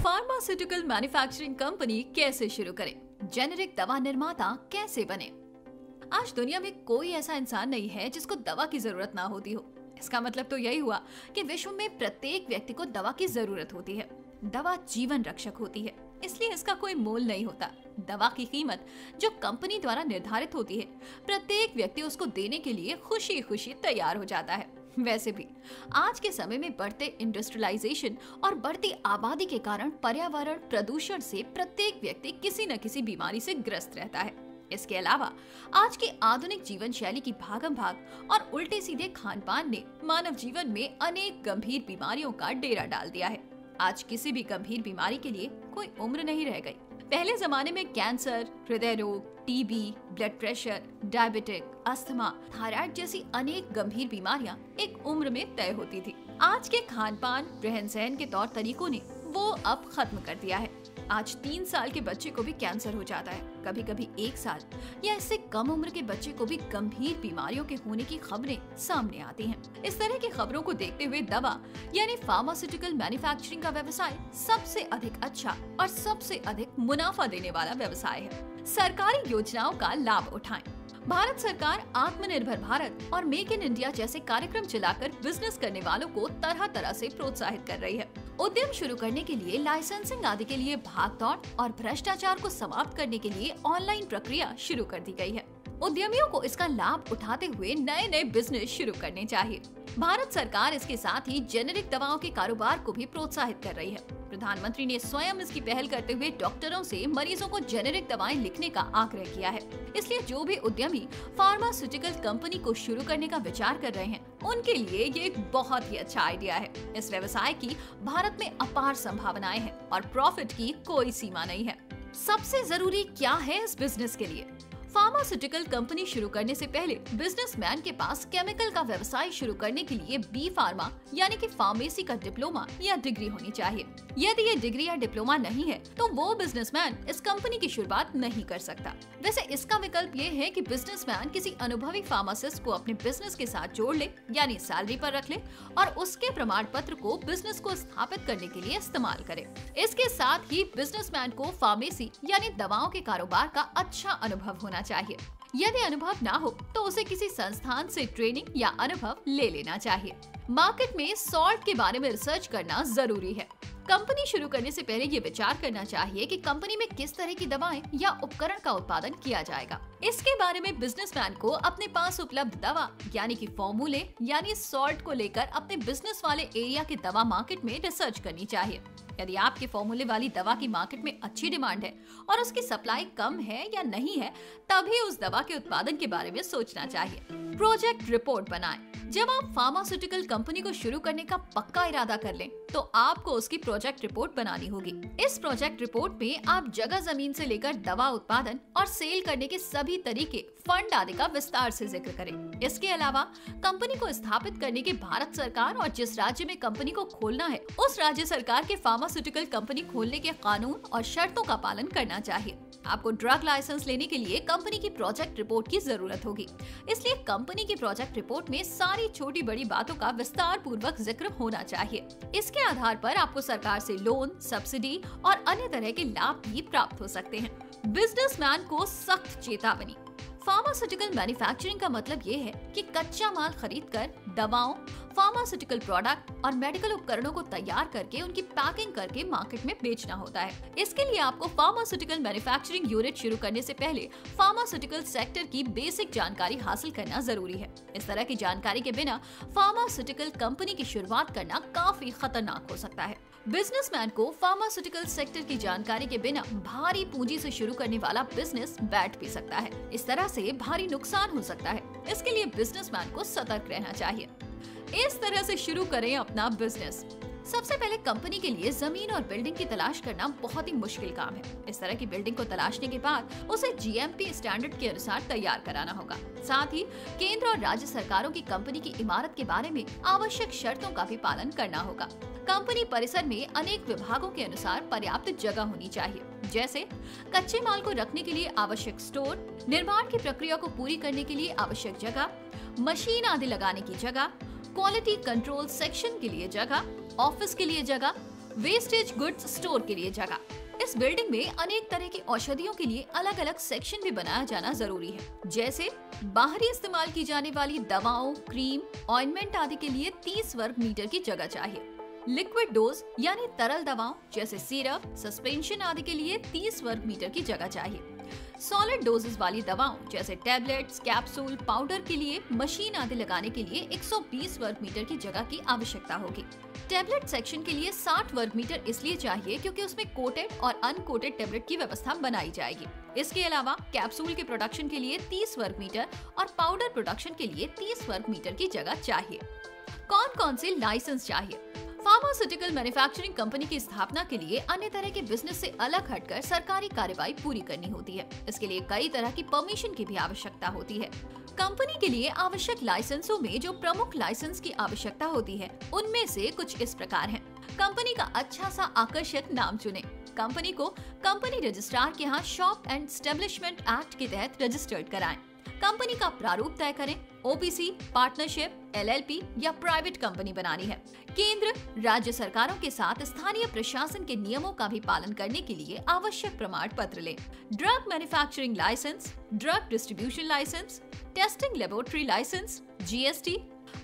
Pharmaceutical manufacturing company कैसे शुरू करें? जेनेरिक दवा निर्माता कैसे बने? आज दुनिया में कोई ऐसा इंसान नहीं है जिसको दवा की जरूरत ना होती हो। इसका मतलब तो यही हुआ कि विश्व में प्रत्येक व्यक्ति को दवा की जरूरत होती है। दवा जीवन रक्षक होती है, इसलिए इसका कोई मोल नहीं होता। दवा की कीमत जो कंपनी द्वारा निर्धारित होती है, प्रत्येक व्यक्ति उसको देने के लिए खुशी खुशी तैयार हो जाता है। वैसे भी आज के समय में बढ़ते इंडस्ट्रियलाइजेशन और बढ़ती आबादी के कारण पर्यावरण प्रदूषण से प्रत्येक व्यक्ति किसी न किसी बीमारी से ग्रस्त रहता है। इसके अलावा आज की आधुनिक जीवन शैली की भागम भाग और उल्टे सीधे खान पान ने मानव जीवन में अनेक गंभीर बीमारियों का डेरा डाल दिया है। आज किसी भी गंभीर बीमारी के लिए कोई उम्र नहीं रह गई। पहले जमाने में कैंसर, हृदय रोग, TB, blood pressure, diabetic, asthma, thyroid जैसी अनेक गंभीर बीमारियां एक उम्र में तय होती थी। आज के खान पान, रहन सहन के तौर तरीकों ने वो अब खत्म कर दिया है। आज 3 साल के बच्चे को भी कैंसर हो जाता है, कभी कभी 1 साल या इससे कम उम्र के बच्चे को भी गंभीर बीमारियों के होने की खबरें सामने आती हैं। इस तरह की खबरों को देखते हुए दवा यानी फार्मास्यूटिकल मैन्युफैक्चरिंग का व्यवसाय सबसे अधिक अच्छा और सबसे अधिक मुनाफा देने वाला व्यवसाय है। सरकारी योजनाओं का लाभ उठाएं। भारत सरकार आत्मनिर्भर भारत और मेक इन इंडिया जैसे कार्यक्रम चलाकर बिजनेस करने वालों को तरह तरह से प्रोत्साहित कर रही है। उद्यम शुरू करने के लिए लाइसेंसिंग आदि के लिए भागदौड़ और भ्रष्टाचार को समाप्त करने के लिए ऑनलाइन प्रक्रिया शुरू कर दी गई है। उद्यमियों को इसका लाभ उठाते हुए नए नए बिजनेस शुरू करने चाहिए। भारत सरकार इसके साथ ही जेनेरिक दवाओं के कारोबार को भी प्रोत्साहित कर रही है। प्रधानमंत्री ने स्वयं इसकी पहल करते हुए डॉक्टरों से मरीजों को जेनेरिक दवाएं लिखने का आग्रह किया है। इसलिए जो भी उद्यमी फार्मास्यूटिकल कंपनी को शुरू करने का विचार कर रहे हैं, उनके लिए ये एक बहुत ही अच्छा आइडिया है। इस व्यवसाय की भारत में अपार संभावनाएं हैं और प्रॉफिट की कोई सीमा नहीं है। सबसे जरूरी क्या है इस बिजनेस के लिए? फार्मास्यूटिकल कंपनी शुरू करने से पहले बिजनेसमैन के पास केमिकल का व्यवसाय शुरू करने के लिए बी फार्मा यानी कि फार्मेसी का डिप्लोमा या डिग्री होनी चाहिए। यदि ये डिग्री या डिप्लोमा नहीं है तो वो बिजनेसमैन इस कंपनी की शुरुआत नहीं कर सकता। वैसे इसका विकल्प ये है कि बिजनेसमैन किसी अनुभवी फार्मासिस्ट को अपने बिजनेस के साथ जोड़ ले यानी सैलरी पर रख ले और उसके प्रमाण पत्र को बिजनेस को स्थापित करने के लिए इस्तेमाल करे। इसके साथ ही बिजनेसमैन को फार्मेसी यानी दवाओं के कारोबार का अच्छा अनुभव होना चाहिए। यदि अनुभव ना हो तो उसे किसी संस्थान से ट्रेनिंग या अनुभव ले लेना चाहिए। मार्केट में सॉल्ट के बारे में रिसर्च करना जरूरी है। कंपनी शुरू करने से पहले ये विचार करना चाहिए कि कंपनी में किस तरह की दवाएं या उपकरण का उत्पादन किया जाएगा। इसके बारे में बिजनेसमैन को अपने पास उपलब्ध दवा यानी कि फॉर्मूले यानी सॉल्ट को लेकर अपने बिजनेस वाले एरिया के दवा मार्केट में रिसर्च करनी चाहिए। यदि आपके फॉर्मूले वाली दवा की मार्केट में अच्छी डिमांड है और उसकी सप्लाई कम है या नहीं है, तभी उस दवा के उत्पादन के बारे में सोचना चाहिए। प्रोजेक्ट रिपोर्ट बनाएं। जब आप फार्मास्यूटिकल कंपनी को शुरू करने का पक्का इरादा कर लें, तो आपको उसकी प्रोजेक्ट रिपोर्ट बनानी होगी। इस प्रोजेक्ट रिपोर्ट में आप जगह जमीन से लेकर दवा उत्पादन और सेल करने के सभी तरीके, फंड आदि का विस्तार से जिक्र करें। इसके अलावा कंपनी को स्थापित करने के भारत सरकार और जिस राज्य में कंपनी को खोलना है, उस राज्य सरकार के फार्मास्यूटिकल कंपनी खोलने के कानून और शर्तों का पालन करना चाहिए। आपको ड्रग लाइसेंस लेने के लिए कंपनी की प्रोजेक्ट रिपोर्ट की जरूरत होगी। इसलिए कंपनी की प्रोजेक्ट रिपोर्ट में सारी छोटी बड़ी बातों का विस्तार पूर्वक जिक्र होना चाहिए। इसके आधार पर आपको सरकार से लोन, सब्सिडी और अन्य तरह के लाभ भी प्राप्त हो सकते हैं। बिजनेसमैन को सख्त चेतावनी। फार्मास्यूटिकल मैन्युफैक्चरिंग का मतलब ये है कि कच्चा माल खरीदकर दवाओं, फार्मास्यूटिकल प्रोडक्ट और मेडिकल उपकरणों को तैयार करके उनकी पैकिंग करके मार्केट में बेचना होता है। इसके लिए आपको फार्मास्यूटिकल मैन्युफैक्चरिंग यूनिट शुरू करने से पहले फार्मास्यूटिकल सेक्टर की बेसिक जानकारी हासिल करना जरूरी है। इस तरह की जानकारी के बिना फार्मास्यूटिकल कंपनी की शुरुआत करना काफी खतरनाक हो सकता है। बिजनेसमैन को फार्मास्यूटिकल सेक्टर की जानकारी के बिना भारी पूंजी से शुरू करने वाला बिजनेस बैठ भी सकता है। इस तरह से भारी नुकसान हो सकता है। इसके लिए बिजनेसमैन को सतर्क रहना चाहिए। इस तरह से शुरू करें अपना बिजनेस। सबसे पहले कंपनी के लिए जमीन और बिल्डिंग की तलाश करना बहुत ही मुश्किल काम है। इस तरह की बिल्डिंग को तलाशने के बाद उसे जीएमपी स्टैंडर्ड के अनुसार तैयार कराना होगा। साथ ही केंद्र और राज्य सरकारों की कंपनी की इमारत के बारे में आवश्यक शर्तों का भी पालन करना होगा। कंपनी परिसर में अनेक विभागों के अनुसार पर्याप्त जगह होनी चाहिए, जैसे कच्चे माल को रखने के लिए आवश्यक स्टोर, निर्माण की प्रक्रिया को पूरी करने के लिए आवश्यक जगह, मशीन आदि लगाने की जगह, क्वालिटी कंट्रोल सेक्शन के लिए जगह, ऑफिस के लिए जगह, वेस्टेज गुड्स स्टोर के लिए जगह। इस बिल्डिंग में अनेक तरह की औषधियों के लिए अलग अलग सेक्शन भी बनाया जाना जरूरी है। जैसे बाहरी इस्तेमाल की जाने वाली दवाओं, क्रीम, ऑइंटमेंट आदि के लिए 30 वर्ग मीटर की जगह चाहिए। लिक्विड डोज यानी तरल दवाओं जैसे सिरप, सस्पेंशन आदि के लिए 30 वर्ग मीटर की जगह चाहिए। सॉलिड डोजेस वाली दवाओं जैसे टैबलेट्स, कैप्सूल, पाउडर के लिए मशीन आदि लगाने के लिए 120 वर्ग मीटर की जगह की आवश्यकता होगी। टैबलेट सेक्शन के लिए 60 वर्ग मीटर इसलिए चाहिए क्योंकि उसमें कोटेड और अनकोटेड टैबलेट की व्यवस्था बनाई जाएगी। इसके अलावा कैप्सूल के प्रोडक्शन के लिए 30 वर्ग मीटर और पाउडर प्रोडक्शन के लिए 30 वर्ग मीटर की जगह चाहिए। कौन कौन से लाइसेंस चाहिए? फार्मास्यूटिकल मैन्युफैक्चरिंग कंपनी की स्थापना के लिए अन्य तरह के बिजनेस से अलग हटकर सरकारी कार्यवाही पूरी करनी होती है। इसके लिए कई तरह की परमिशन की भी आवश्यकता होती है। कंपनी के लिए आवश्यक लाइसेंसों में जो प्रमुख लाइसेंस की आवश्यकता होती है उनमें से कुछ इस प्रकार हैं। कंपनी का अच्छा सा आकर्षक नाम चुनें। कंपनी को कंपनी रजिस्ट्रार के यहाँ शॉप एंड एस्टेब्लिशमेंट एक्ट के तहत रजिस्टर्ड कराएं। कंपनी का प्रारूप तय करें। ओपीसी, पार्टनरशिप, एलएलपी या प्राइवेट कंपनी बनानी है। केंद्र, राज्य सरकारों के साथ स्थानीय प्रशासन के नियमों का भी पालन करने के लिए आवश्यक प्रमाण पत्र लें। Drug manufacturing licence, drug distribution licence, testing laboratory licence, GST,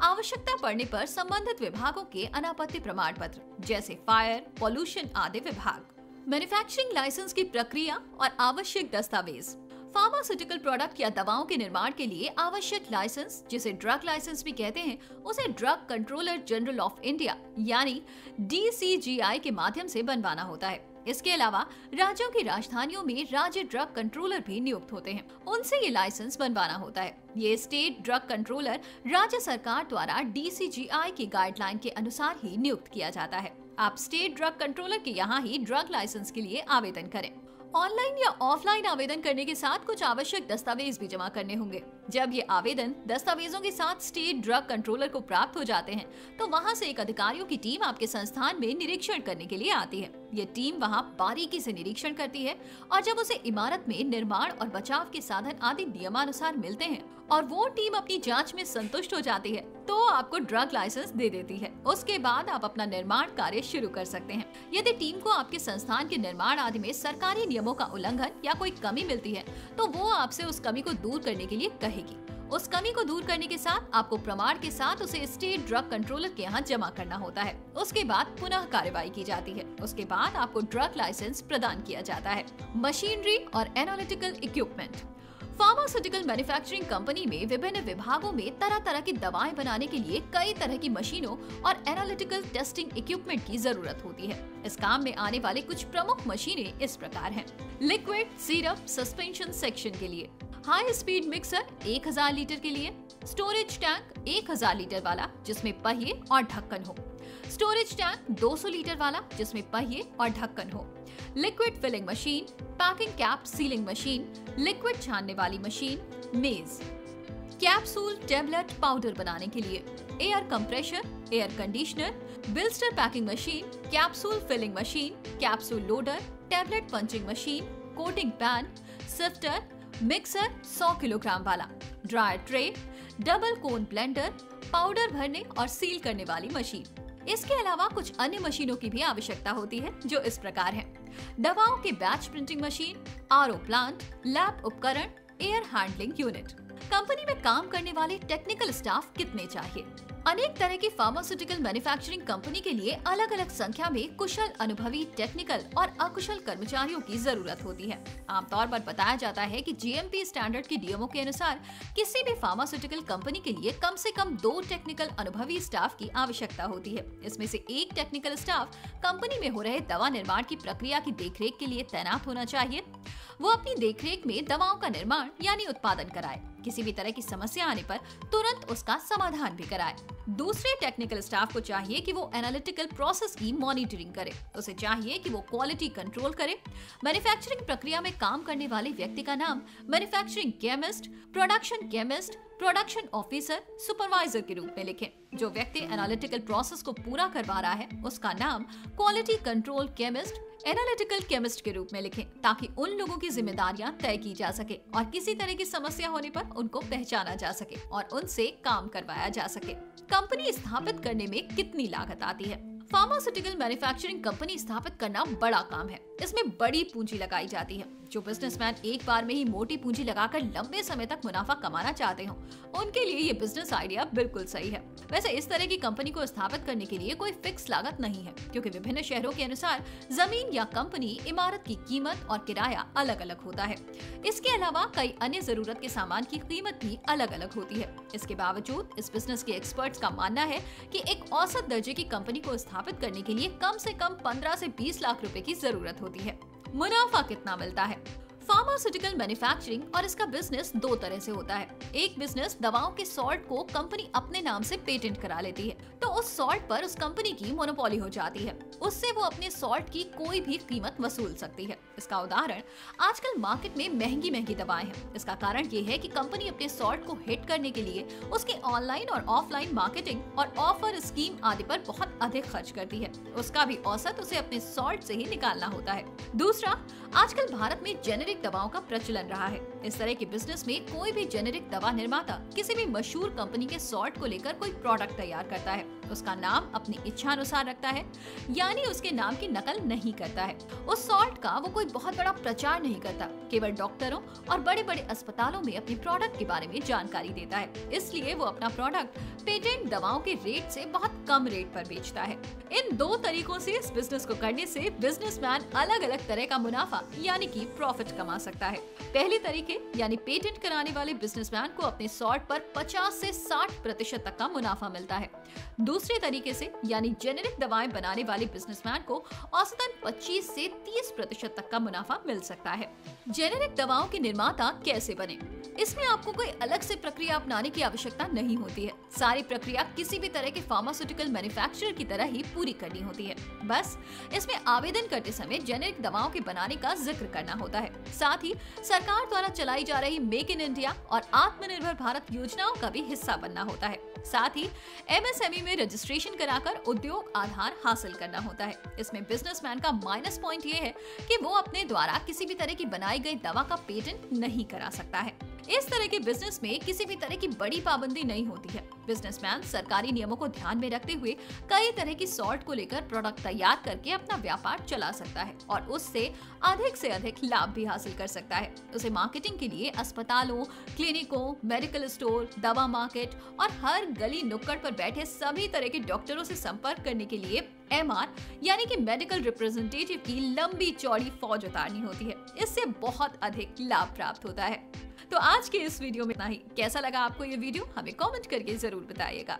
आवश्यकता पड़ने पर संबंधित विभागों के अनापत्ति प्रमाण पत्र जैसे फायर, पॉल्यूशन आदि विभाग। मैन्युफैक्चरिंग लाइसेंस की प्रक्रिया और आवश्यक दस्तावेज। फार्मास्यूटिकल प्रोडक्ट या दवाओं के निर्माण के लिए आवश्यक लाइसेंस, जिसे ड्रग लाइसेंस भी कहते हैं, उसे drug controller general of India यानी DCGI के माध्यम से बनवाना होता है। इसके अलावा राज्यों की राजधानियों में राज्य ड्रग कंट्रोलर भी नियुक्त होते हैं, उनसे ये लाइसेंस बनवाना होता है। ये स्टेट ड्रग कंट्रोलर राज्य सरकार द्वारा DCGI की गाइडलाइन के अनुसार ही नियुक्त किया जाता है। आप स्टेट ड्रग कंट्रोलर के यहाँ ही ड्रग लाइसेंस के लिए आवेदन करें। ऑनलाइन या ऑफलाइन आवेदन करने के साथ कुछ आवश्यक दस्तावेज भी जमा करने होंगे। जब ये आवेदन दस्तावेजों के साथ स्टेट ड्रग कंट्रोलर को प्राप्त हो जाते हैं, तो वहाँ से एक अधिकारियों की टीम आपके संस्थान में निरीक्षण करने के लिए आती है। ये टीम वहाँ बारीकी से निरीक्षण करती है और जब उसे इमारत में निर्माण और बचाव के साधन आदि नियमानुसार मिलते हैं और वो टीम अपनी जांच में संतुष्ट हो जाती है, तो आपको ड्रग लाइसेंस दे देती है। उसके बाद आप अपना निर्माण कार्य शुरू कर सकते हैं। यदि टीम को आपके संस्थान के निर्माण आदि में सरकारी नियमों का उल्लंघन या कोई कमी मिलती है, तो वो आपसे उस कमी को दूर करने के लिए कहेगी। उस कमी को दूर करने के साथ आपको प्रमाण के साथ उसे स्टेट ड्रग कंट्रोलर के यहाँ जमा करना होता है। उसके बाद पुनः कार्यवाही की जाती है। उसके बाद आपको ड्रग लाइसेंस प्रदान किया जाता है। मशीनरी और analytical equipment. Pharmaceutical manufacturing company में विभिन्न विभागों में तरह तरह की दवाएं बनाने के लिए कई तरह की मशीनों और एनालिटिकल टेस्टिंग इक्विपमेंट की जरूरत होती है। इस काम में आने वाले कुछ प्रमुख मशीनें इस प्रकार हैं। लिक्विड, सिरप, सस्पेंशन सेक्शन के लिए, हाई स्पीड मिक्सर 1000 लीटर के लिए, स्टोरेज टैंक 1000 लीटर वाला जिसमें पहिए और ढक्कन हो, स्टोरेज टैंक 200 लीटर वाला जिसमें पहिए और ढक्कन हो, liquid filling machine, packing cap sealing machine, liquid छानने वाली मशीन, मेज, कैप्सूल, टैबलेट, पाउडर बनाने के लिए, air compressor, air conditioner, blister packing machine, capsule filling machine, capsule loader, tablet punching machine, coating pan, sifter, mixer 100 kilogram वाला, dryer tray, double cone blender, powder भरने और seal करने वाली machine. इसके अलावा कुछ अन्य मशीनों की भी आवश्यकता होती है जो इस प्रकार हैं। दवाओं के batch printing machine, RO plant, lab उपकरण, एयर हैंडलिंग यूनिट। कंपनी में काम करने वाले टेक्निकल स्टाफ कितने चाहिए? अनेक तरह की फार्मास्यूटिकल मैन्युफैक्चरिंग कंपनी के लिए अलग अलग संख्या में कुशल, अनुभवी, टेक्निकल और अकुशल कर्मचारियों की जरूरत होती है। आमतौर पर बताया जाता है कि जीएमपी स्टैंडर्ड के नियमों के अनुसार किसी भी फार्मास्यूटिकल कंपनी के लिए कम से कम 2 टेक्निकल अनुभवी स्टाफ की आवश्यकता होती है। इसमें से एक टेक्निकल स्टाफ कंपनी में हो रहे दवा निर्माण की प्रक्रिया की देखरेख के लिए तैनात होना चाहिए। वो अपनी देखरेख में दवाओं का निर्माण यानी उत्पादन कराए, किसी भी तरह की समस्या आने पर तुरंत उसका समाधान भी कराए। दूसरे टेक्निकल स्टाफ को चाहिए कि वो एनालिटिकल प्रोसेस की मॉनिटरिंग करे। उसे चाहिए कि वो क्वालिटी कंट्रोल करे। मैन्युफैक्चरिंग प्रक्रिया में काम करने वाले व्यक्ति का नाम manufacturing chemist, production officer, supervisor के रूप में लिखें। जो व्यक्ति एनालिटिकल प्रोसेस को पूरा करवा रहा है उसका नाम quality control chemist, analytical chemist के रूप में लिखें, ताकि उन लोगों की जिम्मेदारियां तय की जा सके और किसी तरह की समस्या होने पर उनको पहचाना जा सके और उनसे काम करवाया जा सके। कंपनी स्थापित करने में कितनी लागत आती है? फार्मास्यूटिकल मैन्युफैक्चरिंग कंपनी स्थापित करना बड़ा काम है। इसमें बड़ी पूंजी लगाई जाती है। जो बिजनेसमैन एक बार में ही मोटी पूंजी लगाकर लंबे समय तक मुनाफा कमाना चाहते हो, उनके लिए ये बिजनेस आइडिया बिल्कुल सही है। वैसे इस तरह की कंपनी को स्थापित करने के लिए कोई फिक्स लागत नहीं है, क्योंकि विभिन्न शहरों के अनुसार जमीन या कंपनी इमारत की कीमत और किराया अलग अलग होता है। इसके अलावा कई अन्य जरूरत के सामान की कीमत भी अलग अलग होती है। इसके बावजूद इस बिजनेस के एक्सपर्ट्स का मानना है कि एक औसत दर्जे की कंपनी को स्थापित करने के लिए कम से कम 15 से 20 लाख रुपए की जरूरत होती है। मुनाफा कितना मिलता है? फार्मास्यूटिकल मैन्युफैक्चरिंग और इसका बिजनेस दो तरह से होता है। एक बिजनेस दवाओं के सॉल्ट को कंपनी अपने नाम से पेटेंट करा लेती है, तो उस सॉल्ट पर उस कंपनी की मोनोपोली हो जाती है। उससे वो अपने सॉल्ट की कोई भी कीमत वसूल सकती है। इसका उदाहरण आजकल मार्केट में महंगी दवाएं हैं। इसका कारण ये है कि कंपनी अपने सॉल्ट को हिट करने के लिए उसके ऑनलाइन और ऑफलाइन मार्केटिंग और ऑफर स्कीम आदि पर बहुत अधिक खर्च करती है। उसका भी औसत उसे अपने सॉल्ट से ही निकालना होता है। दूसरा, आजकल भारत में जेनेरिक दवाओं का प्रचलन रहा है। इस तरह के बिजनेस में कोई भी जेनेरिक दवा निर्माता किसी भी मशहूर कंपनी के सॉल्ट को लेकर कोई प्रोडक्ट तैयार करता है, उसका नाम अपनी इच्छा अनुसार रखता है, यानी उसके नाम की नकल नहीं करता है। उस सॉल्ट का वो कोई बहुत बड़ा प्रचार नहीं करता, केवल डॉक्टरों और बड़े बड़े अस्पतालों में अपने प्रोडक्ट के बारे में जानकारी देता है। इसलिए वो अपना प्रोडक्ट पेटेंट दवाओं के रेट से बहुत कम रेट पर बेचता है। इन दो तरीकों से इस बिजनेस को करने से बिजनेसमैन अलग अलग तरह का मुनाफा यानी कि प्रॉफिट कमा सकता है। पहले तरीके यानी पेटेंट कराने वाले बिजनेसमैन को अपने सॉल्ट पर 50 से 60% तक का मुनाफा मिलता है। दूसरे तरीके से यानी जेनेरिक दवाएं बनाने वाले बिजनेसमैन को औसतन 25 से 30% तक का मुनाफा मिल सकता है। जेनेरिक दवाओं के निर्माता कैसे बने? इसमें आपको कोई अलग से प्रक्रिया अपनाने की आवश्यकता नहीं होती है। सारी प्रक्रिया किसी भी तरह के फार्मास्यूटिकल मैन्युफैक्चरर की तरह ही पूरी करनी होती है। बस इसमें आवेदन करते समय जेनेरिक दवाओं के बनाने का जिक्र करना होता है। साथ ही सरकार द्वारा चलाई जा रही मेक इन इंडिया और आत्मनिर्भर भारत योजनाओं का भी हिस्सा बनना होता है। साथ ही MSME में रजिस्ट्रेशन कराकर उद्योग आधार हासिल करना होता है। इसमें बिजनेसमैन का माइनस पॉइंट ये है कि वो अपने द्वारा किसी भी तरह की बनाई गई दवा का पेटेंट नहीं करा सकता है। इस तरह के बिजनेस में किसी भी तरह की बड़ी पाबंदी नहीं होती है। बिजनेसमैन सरकारी नियमों को ध्यान में रखते हुए कई तरह की सॉल्ट को लेकर प्रोडक्ट तैयार करके अपना व्यापार चला सकता है और उससे से अधिक लाभ भी हासिल कर सकता है। उसे मार्केटिंग के लिए अस्पतालों, क्लिनिकों, मेडिकल स्टोर, दवा मार्केट और हर गली नुक्कड़ पर बैठे सभी तरह के डॉक्टरों से संपर्क करने के लिए MR यानी कि मेडिकल रिप्रेजेंटेटिव की लंबी चौड़ी फौज उतारनी होती है। इससे बहुत अधिक लाभ प्राप्त होता है। तो आज के इस वीडियो में इतना ही। कैसा लगा आपको ये वीडियो? हमें कमेंट करके जरूर बताइएगा।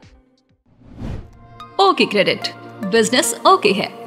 ओके क्रेडिट, बिजनेस ओके है।